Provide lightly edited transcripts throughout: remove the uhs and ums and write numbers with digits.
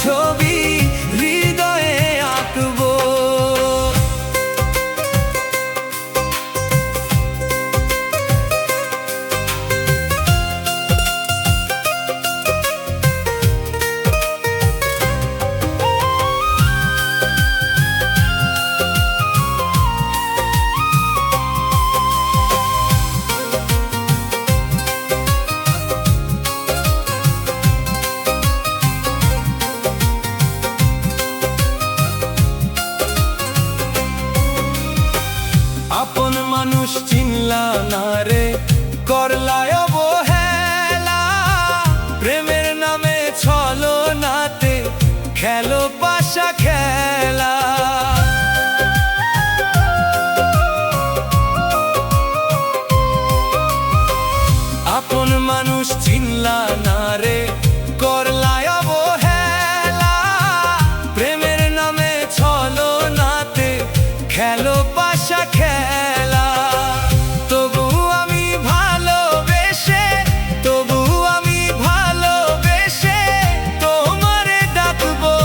ছবি হৃদয়ে আঁকবো। আপন মানুষ চিনলা না রে, করলা অবহেলা, প্রেমের নামে ছলনাতে খেলো পাশা খেলা। আপন মানুষ চিনলা না রে, করলা অবহেলা, প্রেমের নামে ছলনাতে খেলো পাশা খেলা। তবু আমি ভালোবেসে, তবু আমি ভালোবেসে তোমারে ডাকবো।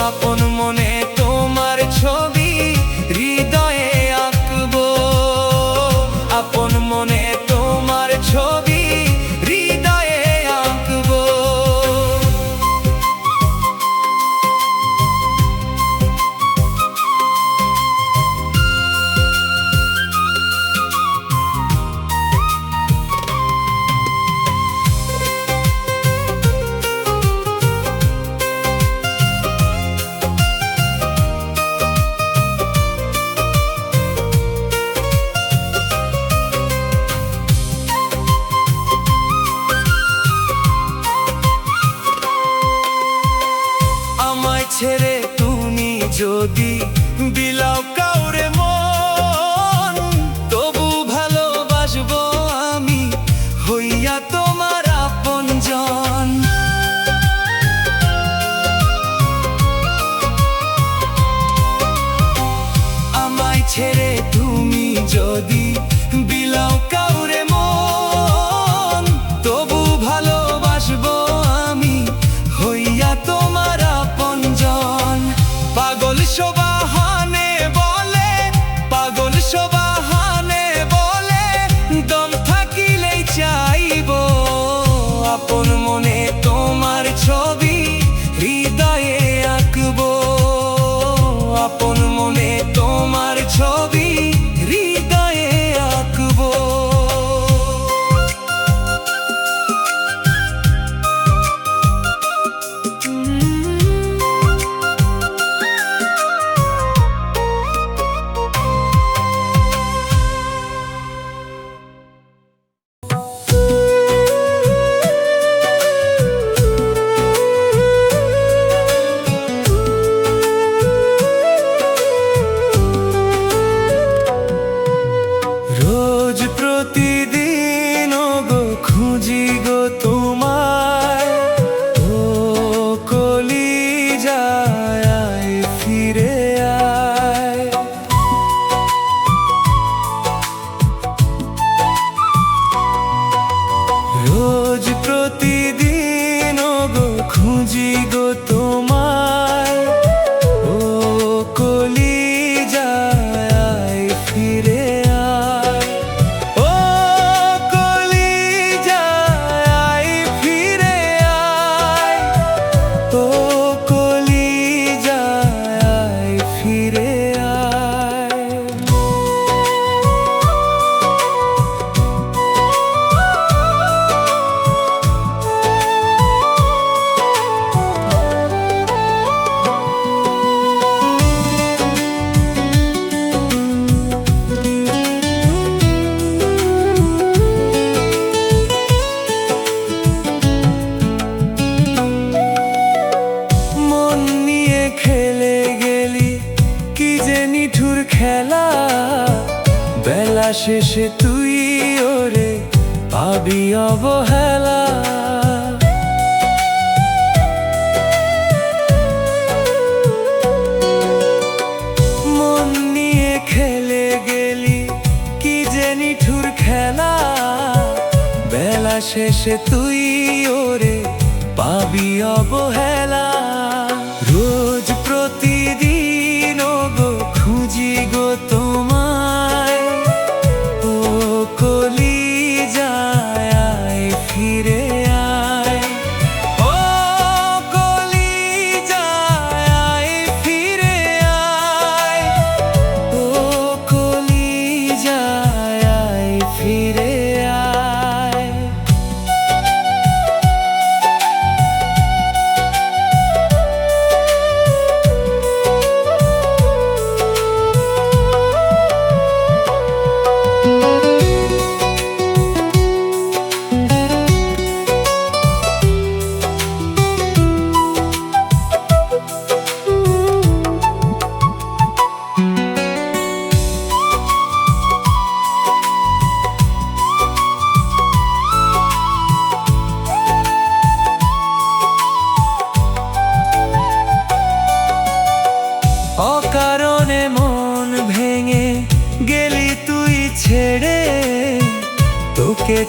আপন মনে তোমার ছবি হৃদয়ে আঁকবো। আপন মনে তোমার ছবি হৃদয়ে আঁকবো। আমায় ছেড়ে তুমি যদি বিলাও কাউরে মন, তবু ভালোবাসবো আমি হইয়া তোমার আপনজন। আমায় ছেড়ে তুমি যদি বিলাও কাউরে মন, তবু ভালোবাসবো আমি হইয়া তোমার আপনজন। পাগল সবাহানে বলে, পাগল সবাহানে বলে দম থাকিলেই চাইবো। আপন মনে তোমার ছবি হৃদয়ে আঁকবো। আপন মনে তোমার ছবি হৃদয়ে আঁকবো। রোজ প্রতিদিন গো খুঁজি গো তোমায়, ও কলিজায় ফিরে আয়। রোজ প্রতিদিন গো খুঁজি গো তোমায়, ও কলিজায় ফিরে আয়। ও কলিজায় ফিরে আয়, ও কলিজায় ফিরে আয়। খেলা বেলা শেষে তুই ওরে পাবি অবহেলা। মন নিয়ে খেলে গেলি কি যে নিঠুর খেলা, বেলা শেষে তুই ওরে পাবি অবহেলা।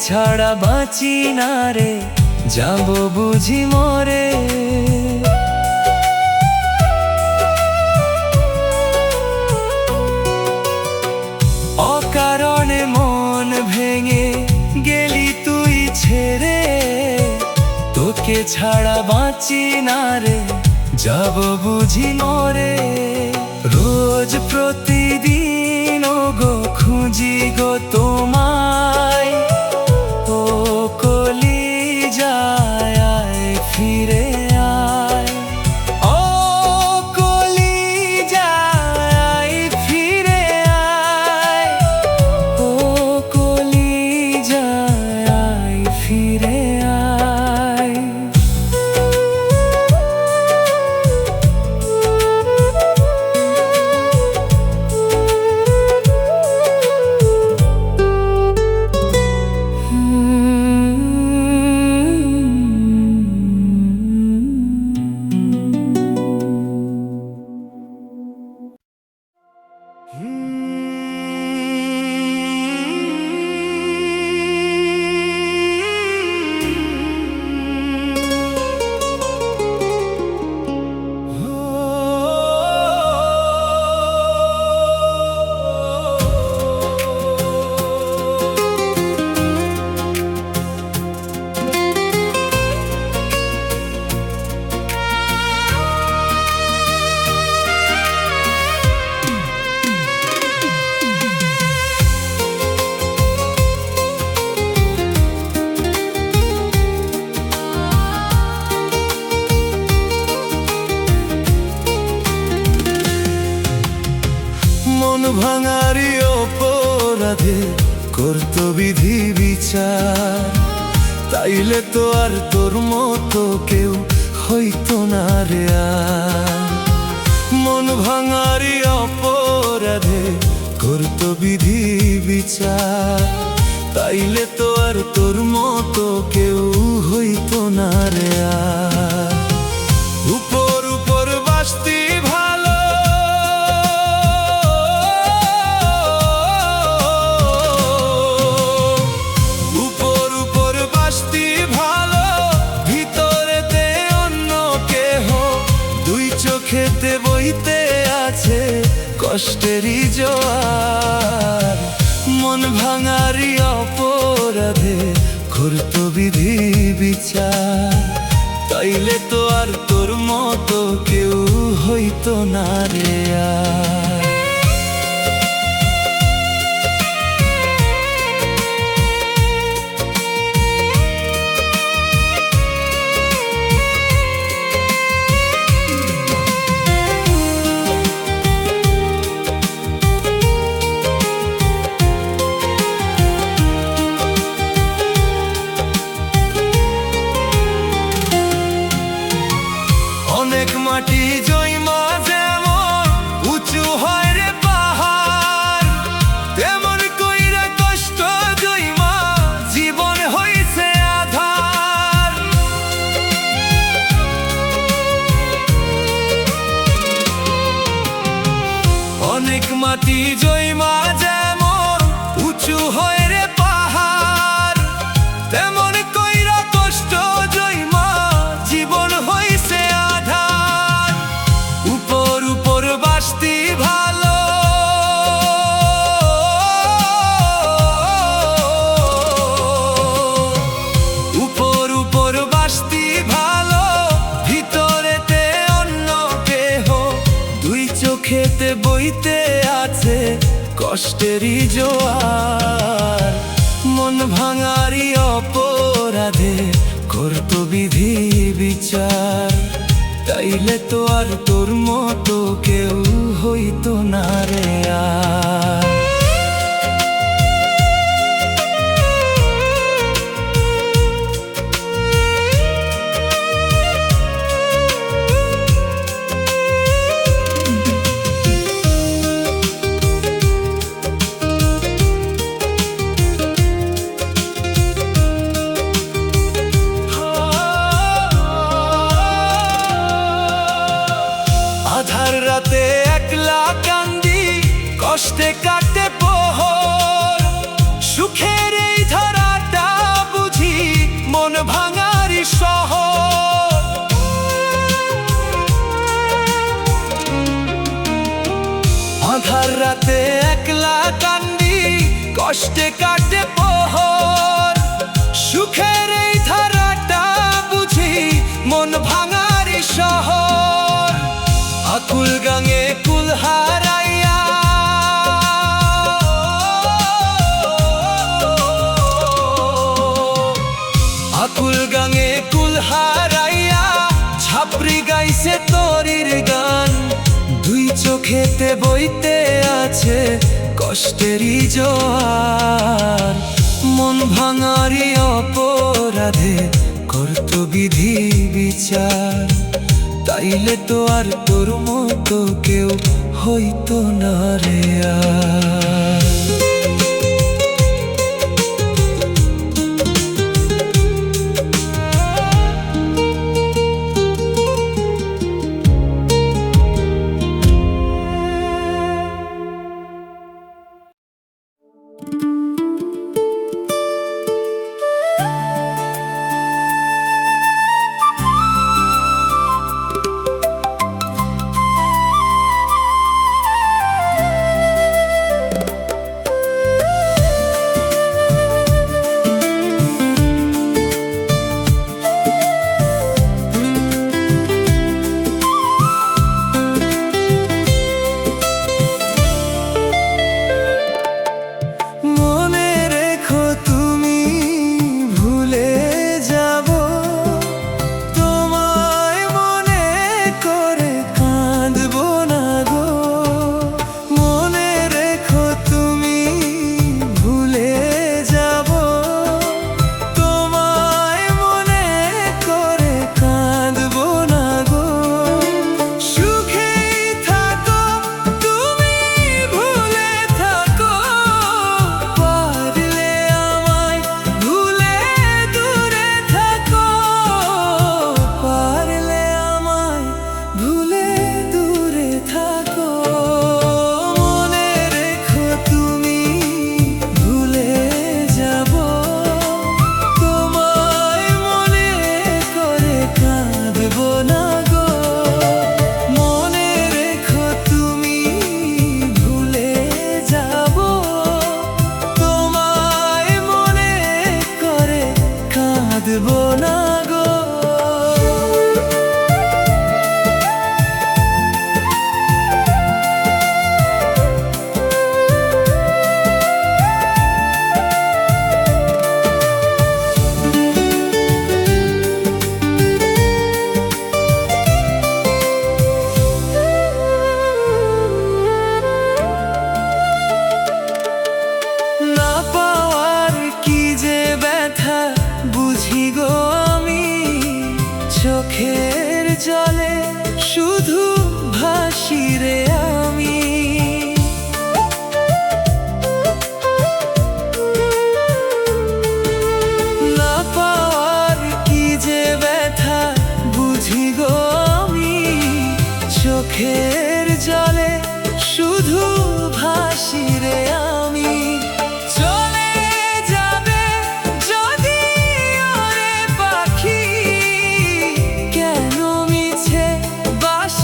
ছাড়া বাঁচি না রে, যাব বুঝি মরে। অকারণে মন ভেঙে গেলি তুই ছেড়ে, তোকে ছাড়া বাঁচি না রে, যাব বুঝি মরে। রোজ প্রতিদিন ও গো খুঁজি গো তোমায়, ও কলিজায় আয় ফিরে আয়, ও কলিজায় আয় ফিরে আয়, ও কলিজায় আয় ফিরে আয়। মন ভাঙারি অপরাধে করত বিধি বিচার, তাইলে তো আর তোর মতো কেউ হইতো না রে আর। মন ভাঙারি অপরাধে করত বিধি বিচার, তাইলে তো আর তোর মতো কেউ হইতো না রে আর। উপর উপর বাসতি ভালো, উপর উপর বাসতি ভালো, ভিতরেতে অন্য কেহ, দুই চোখেতে বইতে আছে কষ্টেরই জোয়ার। মন ভাঙারি অপরাধে করত বিধি বিচার, তাইলে তো আর তোর মতো কেউ হইতো না রে আর। অনেক মাটি জৈমা যেমন উঁচু হয় রে পাহাড়, তেমন কইরা কষ্ট জৈমা জীবন হইছে আধার। অনেক মাটি জৈমা যেমন উঁচু হয় রে পাহাড়, তেমন কইরা কষ্ট জৈমা জীবন হইছে আধার। উপর উপর বাসতি ভালো, উপর উপর বাসতি ভালো, ভিতরেতে অন্য কেহ, দুই চোখেতে বইতে আছে কষ্টেরই জোয়ার। মন ভাঙারি অপরাধে করত বিধি বিচার, তাইলে তো আর তোর মতো কেউ হইতো না রে আর। আধার রাতে একলা কান্দি, কষ্টে কাটি মন ভাঙারি শহর। আঁধার রাতে একলা কান্দি, কষ্টে কাটে প্রহর। সুখের এই ধারাটা বুঝি মন ভাঙারি শহর। আকুল গাঙে কুল হারাইয়া, আকুল গাঙে কুল হারাইয়া ছাপড়ি গাইছে তরির গান। দুই চোখেতে বইতে আছে কষ্টেরই জোয়ার। মন ভাঙারি অপরাধে করত বিধি বিচার। তাইলে তো আর তোর মতো কেউ হইতো না রে আর। চোখের জলে শুধু ভাসি রে আমি। না পাওয়ার কি যে ব্যথা বুঝি গো আমি। চোখের জলে শুধু ভাসি রে আমি। চলে যাবে যদি ওরে পাখি, কেন মিছে বাস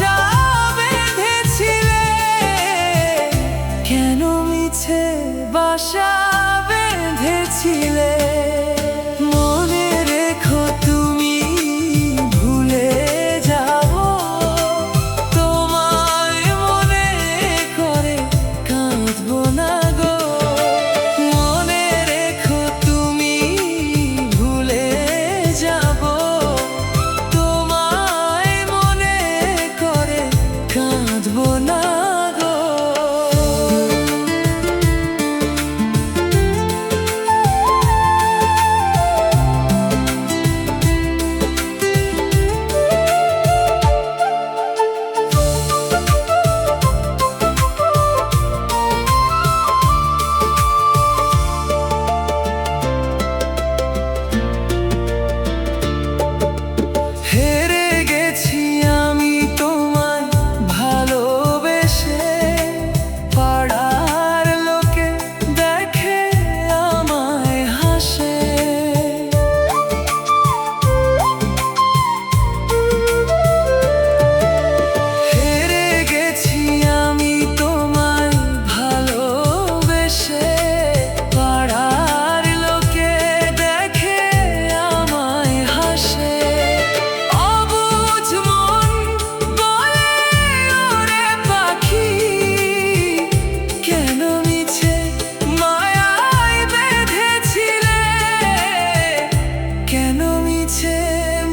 মিছে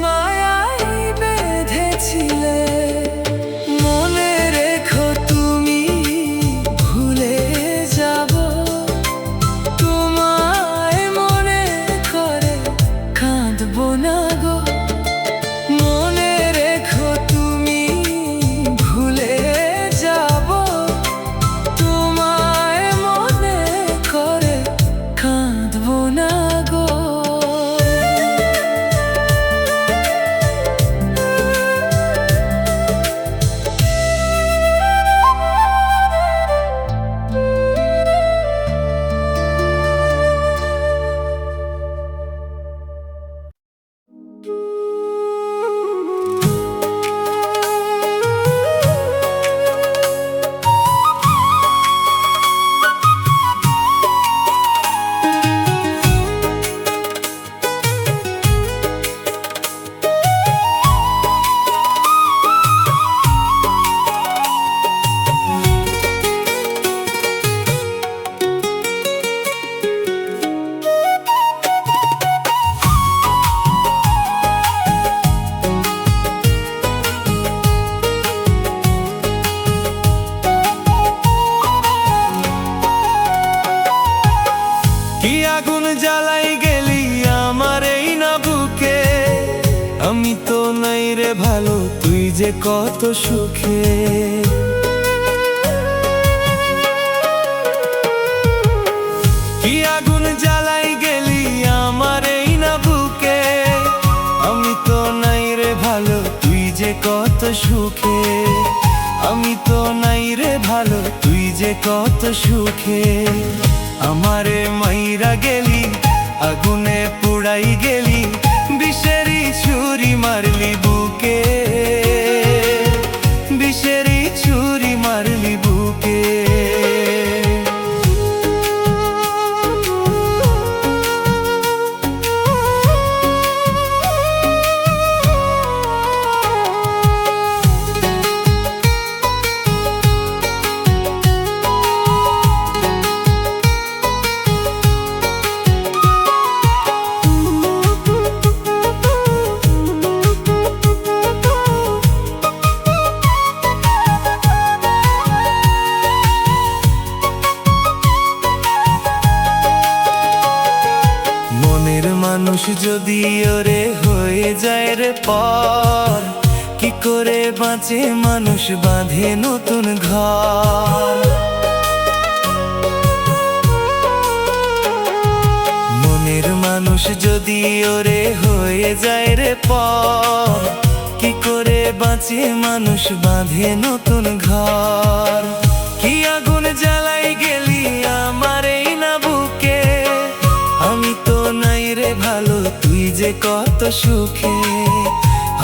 মায়ায় বেঁধেছিলে। মনে রেখো তুমি ভুলে যাব, তোমায় মনে করে কাঁদবো না গো। মনে রেখো তুমি ভুলে যাব, তোমায় মনে করে কাঁদবো না গো। কি আগুন জ্বালাই গেলি আমার এই না বুকে, আমি তো নাই রে ভালো তুই যে কত সুখে। কি আগুন জ্বালাই গেলি আমার এই না বুকে, আমি তো নাই রে ভালো তুই যে কত সুখে। আমি তো নাই রে ভালো তুই যে কত সুখে। আমারে মাইরা গেলি আগুনে পুড়াই গেলি, বিষেরি ছুরি মারলি বুকে, বিষেরি ছুরি মারলি বুকে। মানুষ যদি ওরে হয়ে যায় রে পর, কি করে বাঁচে মানুষ বাঁধে নতুন ঘর। মনের মানুষ যদি ওরে হয়ে যায় রে পর, কি করে বাঁচে মানুষ বাঁধে নতুন ঘর। কি আগুন জ্বালাই গেলি আমার এই না বুকে, আমি তো নাই রে ভালো তুই যে কত সুখে।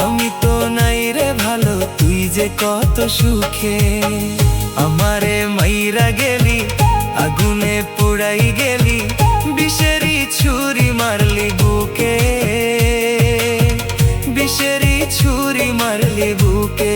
আমি তো নাই রে ভালো তুই যে কত সুখে। আমারে মাইরা গেলি আগুনে পুড়াই গেলি, বিষেরি ছুরি মারলি বুকে, বিষেরি ছুরি মারলি বুকে।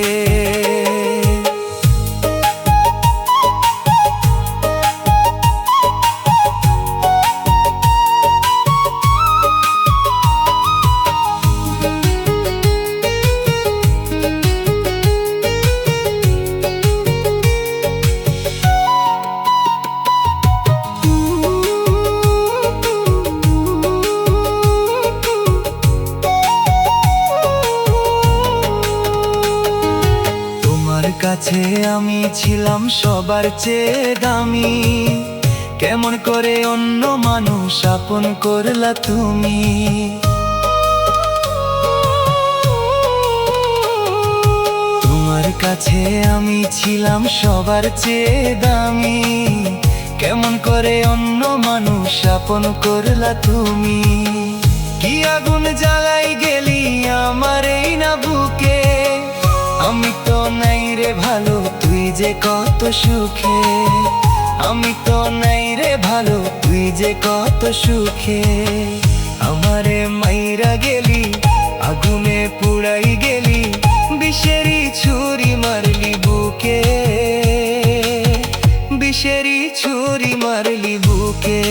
কাছে আমি ছিলাম সবার চেয়ে দামি, কেমন করে অন্য মানুষ আপন করলা তুমি। তোমার কাছে আমি ছিলাম সবার চেয়ে দামি, কেমন করে অন্য মানুষ আপন করলা তুমি। কি আগুন জ্বালাই গেলি আমার এই না বুকে, আমি তো নাই রে ভালো তুই যে কত সুখে। আমি তো নাই রে ভালো তুই যে কত সুখে। আমারে মাইরা গেলি আগুনে পুড়াই গেলি, বিষেরি ছুরি মারলি বুকে, বিষেরি ছুরি মারলি বুকে।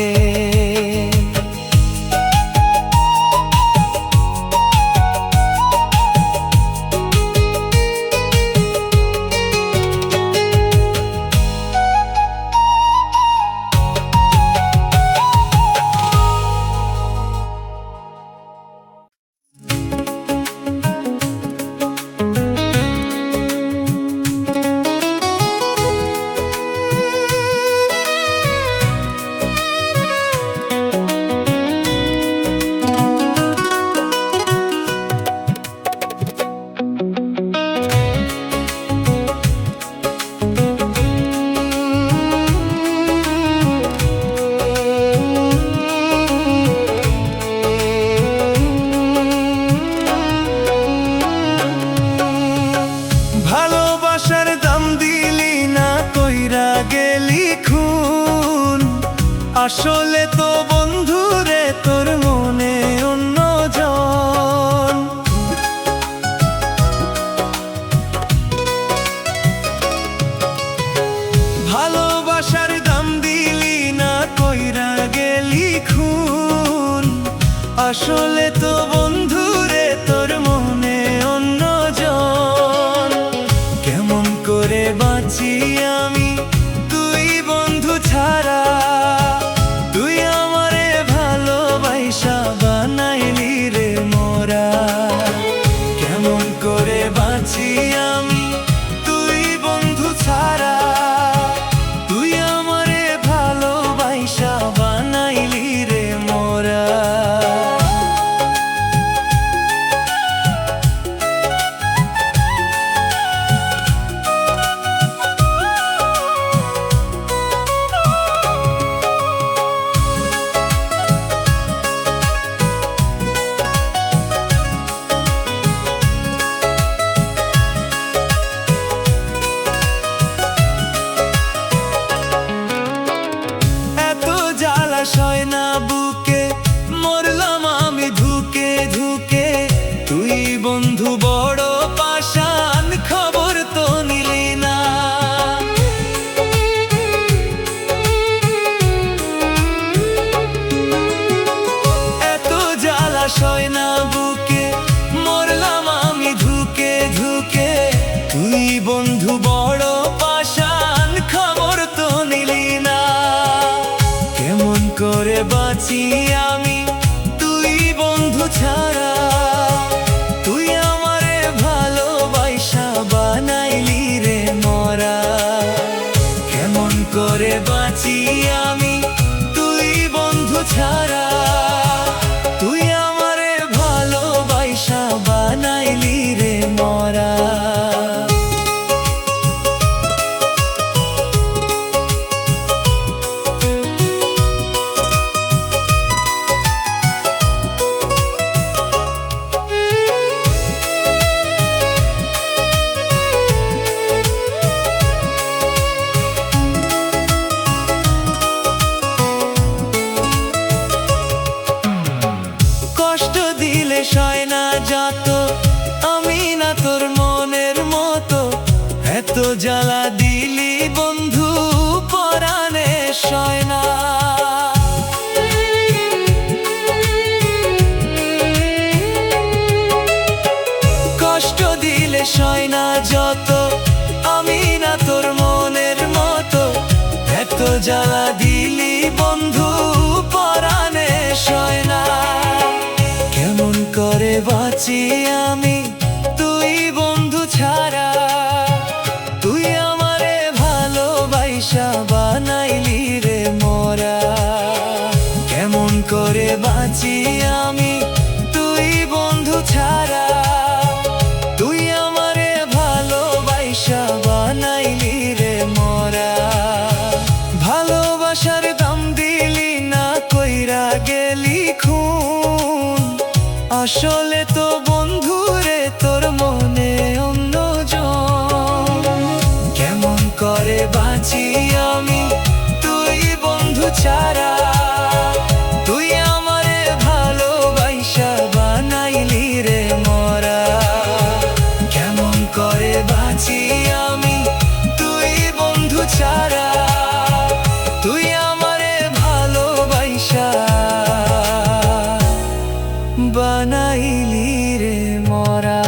আসলে তো বন্ধুরে তোর মনে অন্যজন। ভালোবাসার দাম দিলি না, কইরা গেলি খুন। আসলে তো বন্ধুরে তোর মনে অন্যজন। কেমন করে বাঁচি আমি তুই বন্ধু ছাড়া, তুই আমারে ভালোবাসা বানাইলি রে মোরা। কেমন করে বাঁচি আমি তুই বন্ধু ছাড়া, তুই আমারে ভালোবাসা বানাইলি রে মোরা। জলাশয় না বুকে মরলাম আমি ধুকে ধুকে, তুই বন্ধু বড় পাষাণ, খবর তো নিলি না। এত জলাশয় না বুকে মরলাম আমি ধুকে ধুকে, তুই বন্ধু বড় পাষাণ, খবর তো নিলি না। কেমন করে বাঁচি আমি তুই বন্ধু ছাড়া, তুই আমারে ভালোবাসা বানাইলি রে মোরা। কেমন করে বাঁচি আমি তুই বন্ধু ছাড়া, তুই আমারে ভালোবাসা বানাইলি রে মোরা। সয় না যত আমি না তোর মনের মতো, এত জ্বালা দিলি বন্ধু পরাণে সয় না। কষ্ট দিলে সয় না যত আমি না তোর মনের মতো, এত জ্বালা দিলি বন্ধু পরাণে সয় না। কেমন করে বাঁচি আমি তুই বন্ধু ছাড়া, তুই আমারে ভালোবাসা বানাইলি রে মোরা। কেমন করে বাঁচি আমি তুই বন্ধু ছাড়া, তুই আমারে ভালোবাসা বানাইলি রে মোরা। ভালোবাসার দাম দিলি না, কইরা গেলি খুন। আসলে তো বন্ধুরে তোর মনে অন্যজন। কেমন করে বাঁচি আমি তুই বন্ধু ছাড়া, তুই আমারে ভালোবাসা বানাইলি রে মোরা। কেমন করে বাঁচি আমি তুই বন্ধু ছাড়া, তুই আমারে ভালোবাসা বানাইলি রে মোরা।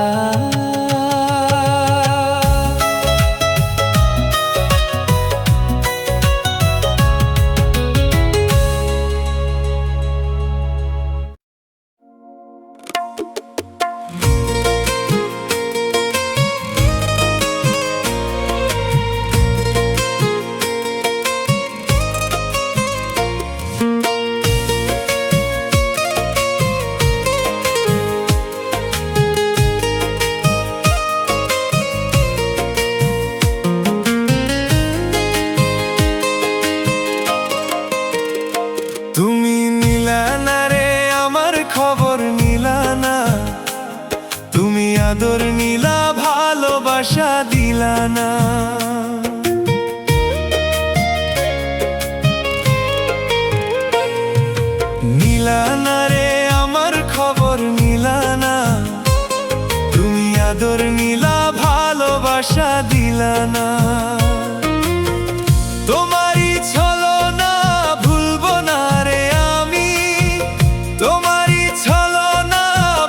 আদর নীলা ভালোবাসা দিলা না। আদর নিলা ভালোবাসা দিলা না। তোমারই ছলনা ভুলবো না রে আমি, তোমারই ছলনা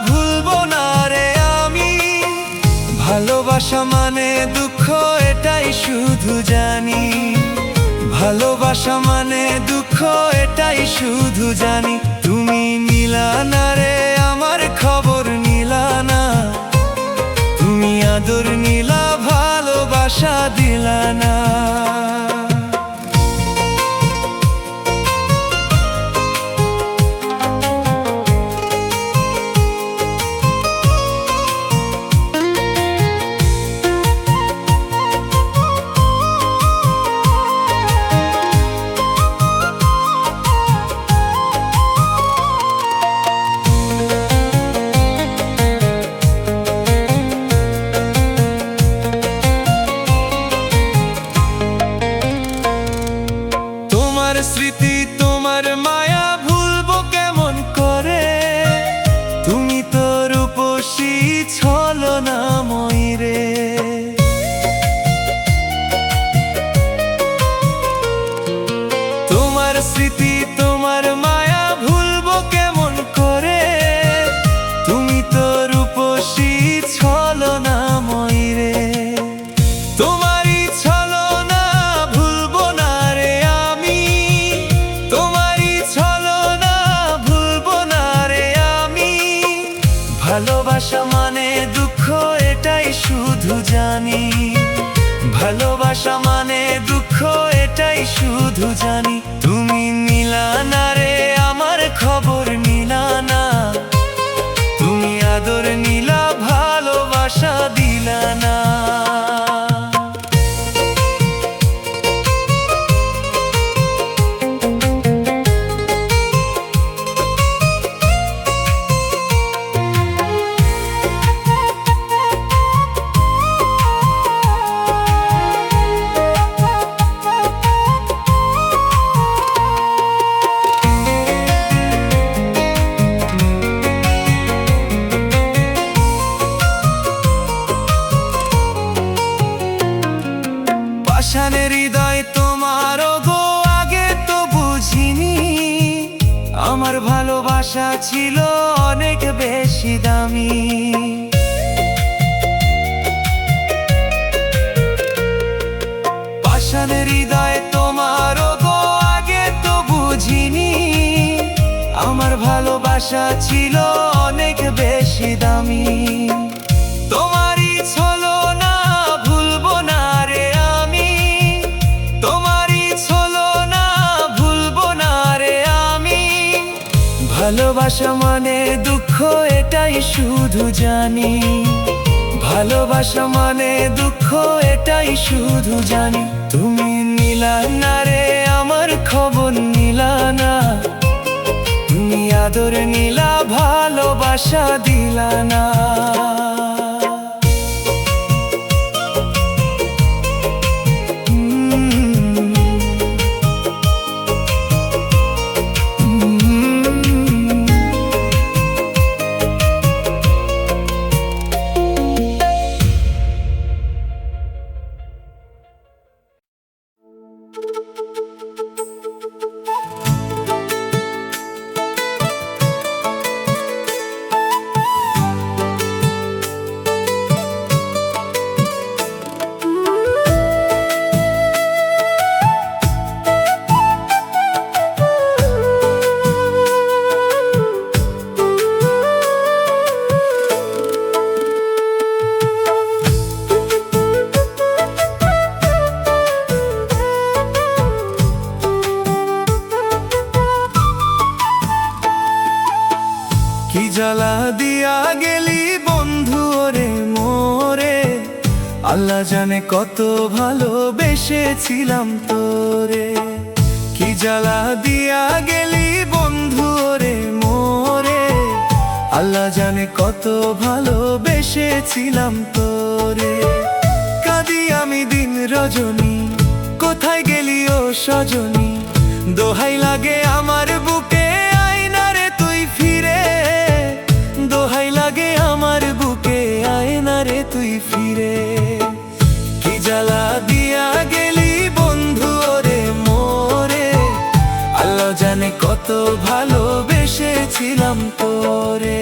ভুলবো না রে আমি। ভালোবাসা মানে দুঃখ এটাই শুধু জানি, ভালোবাসা মানে দুঃখ এটাই শুধু জানি। তুমি নিলা না রে আমার খবর নিলা না, তুমি আদর নিলা ভালোবাসা দিলা না। স্মৃতি তোমার মায়া ভুলবো কেমন করে, তুমি তো রূপসী ছলনাময়ী রে। তোমার স্মৃতি তোমার মায়া ভুলবো কেমন করে, তুমি তো রূপসী ছলনাময়ী রে। তোমারই ছলনা ভুলবো না রে আমি, তোমারই ছলনা ভুলবো না রে আমি। ভালোবাসা মানে দুঃখ এটাই শুধু জানি, ভালোবাসা মানে দুঃখ এটাই শুধু জানি। তুমি নিলা না রে আমার খবর নিলা না, তুমি আদর নিলা ভালোবাসা দিলা না। পাষাণের হৃদয় তোমার গো আগে তো বুঝিনি, আমার ভালোবাসা ছিল অনেক বেশি দামি। পাষাণের হৃদয় তোমার গো আগে তো বুঝিনি, আমার ভালোবাসা ছিল অনেক বেশি দামি। তোমারই ছলনা ভুলবো না রে আমি, তোমারই ছলনা ভুলবো না রে আমি। ভালোবাসা মানে দুঃখ এটাই শুধু জানি, ভালোবাসা মানে দুঃখ এটাই শুধু জানি। তুমি নিলা না রে আমার খবর নিলা না, তুমি আদর নিলা ভালোবাসা দিলা না। কি জ্বালা দিয়া গেলি বন্ধু রে মোরে, আল্লাহ জানে কত ভালোবেসেছিলাম তোরে। কি জ্বালা দিয়া গেলি বন্ধু রে মোরে, আল্লাহ জানে কত ভালোবেসেছিলাম তোরে। কাঁদি আমি দিন রজনী, কোথায় গেলি ও সজনী, দোহাই লাগে আমার বুকে আয়না রে তুই ফিরে, দোহাই লাগে আমার বুকে আয়না রে কত ভালোবেসেছিলাম তোরে।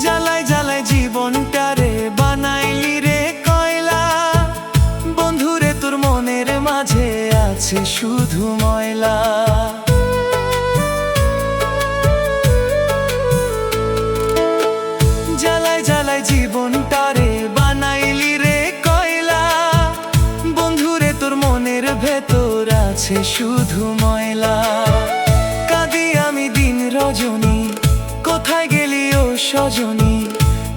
জ্বালায় জ্বালায় জীবনটারে বানাইলি রে কয়লা, বন্ধুরে তোর মনের মাঝে আছে শুধু ময়লা। জ্বালায় জ্বালায় জীবনটারে বানাইলি রে কয়লা, বন্ধুরে তোর মনের ভেতর আছে শুধু ময়লা। কাঁদি আমি দিন রজনী, কোথায় গেলি ও সজনী,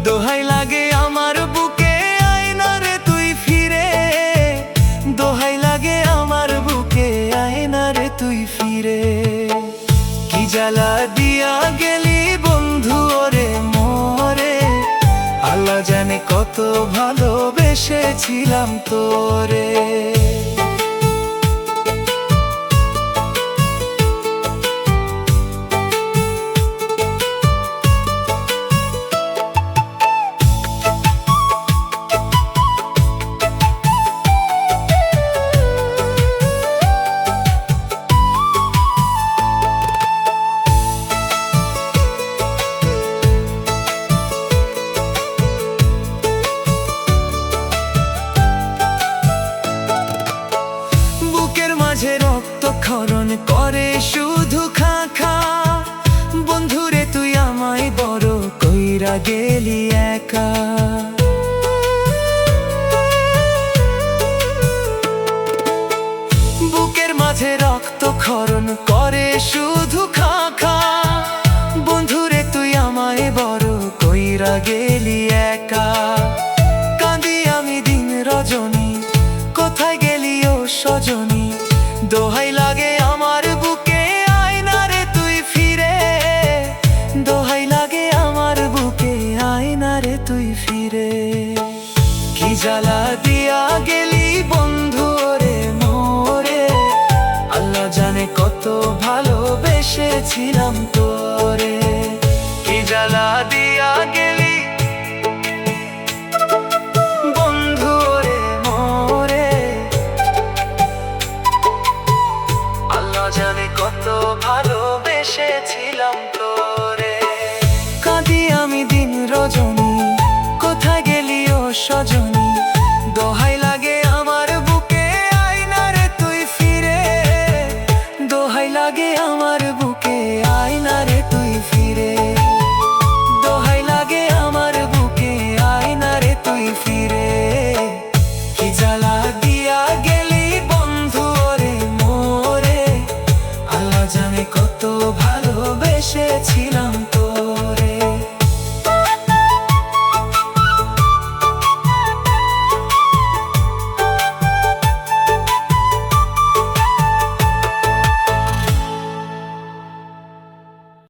দোহাই লাগে আমার বুকে আয় না রে তুই ফিরে, দোহাই লাগে আমার বুকে আয় না রে তুই ফিরে। কি জ্বালা দিয়া গেলি বন্ধু ওরে মোরে, আল্লাহ জানে কত ভালোবেসেছিলাম তোরে। মাঝে রক্তক্ষরণ করে শুধু খা খা, বন্ধুরে তুই আমায় বড় কইরা গেলি একা। বুকের মাঝে রক্তক্ষরণ করে শুধু খা খা, বন্ধুরে তুই আমায় বড় কইরা গেলি একা। কাঁদি আমি দিন রজনী, কোথায় গেলি ও সজনী, দোহাই লাগে আমার বুকে আয় না রে তুই ফিরে, দোহাই লাগে আমার বুকে আয় না রে তুই ফিরে। কি জ্বালা দিয়া গেলি বন্ধু ওরে মোরে, আল্লাহ জানে কত ভালোবেসেছিলাম।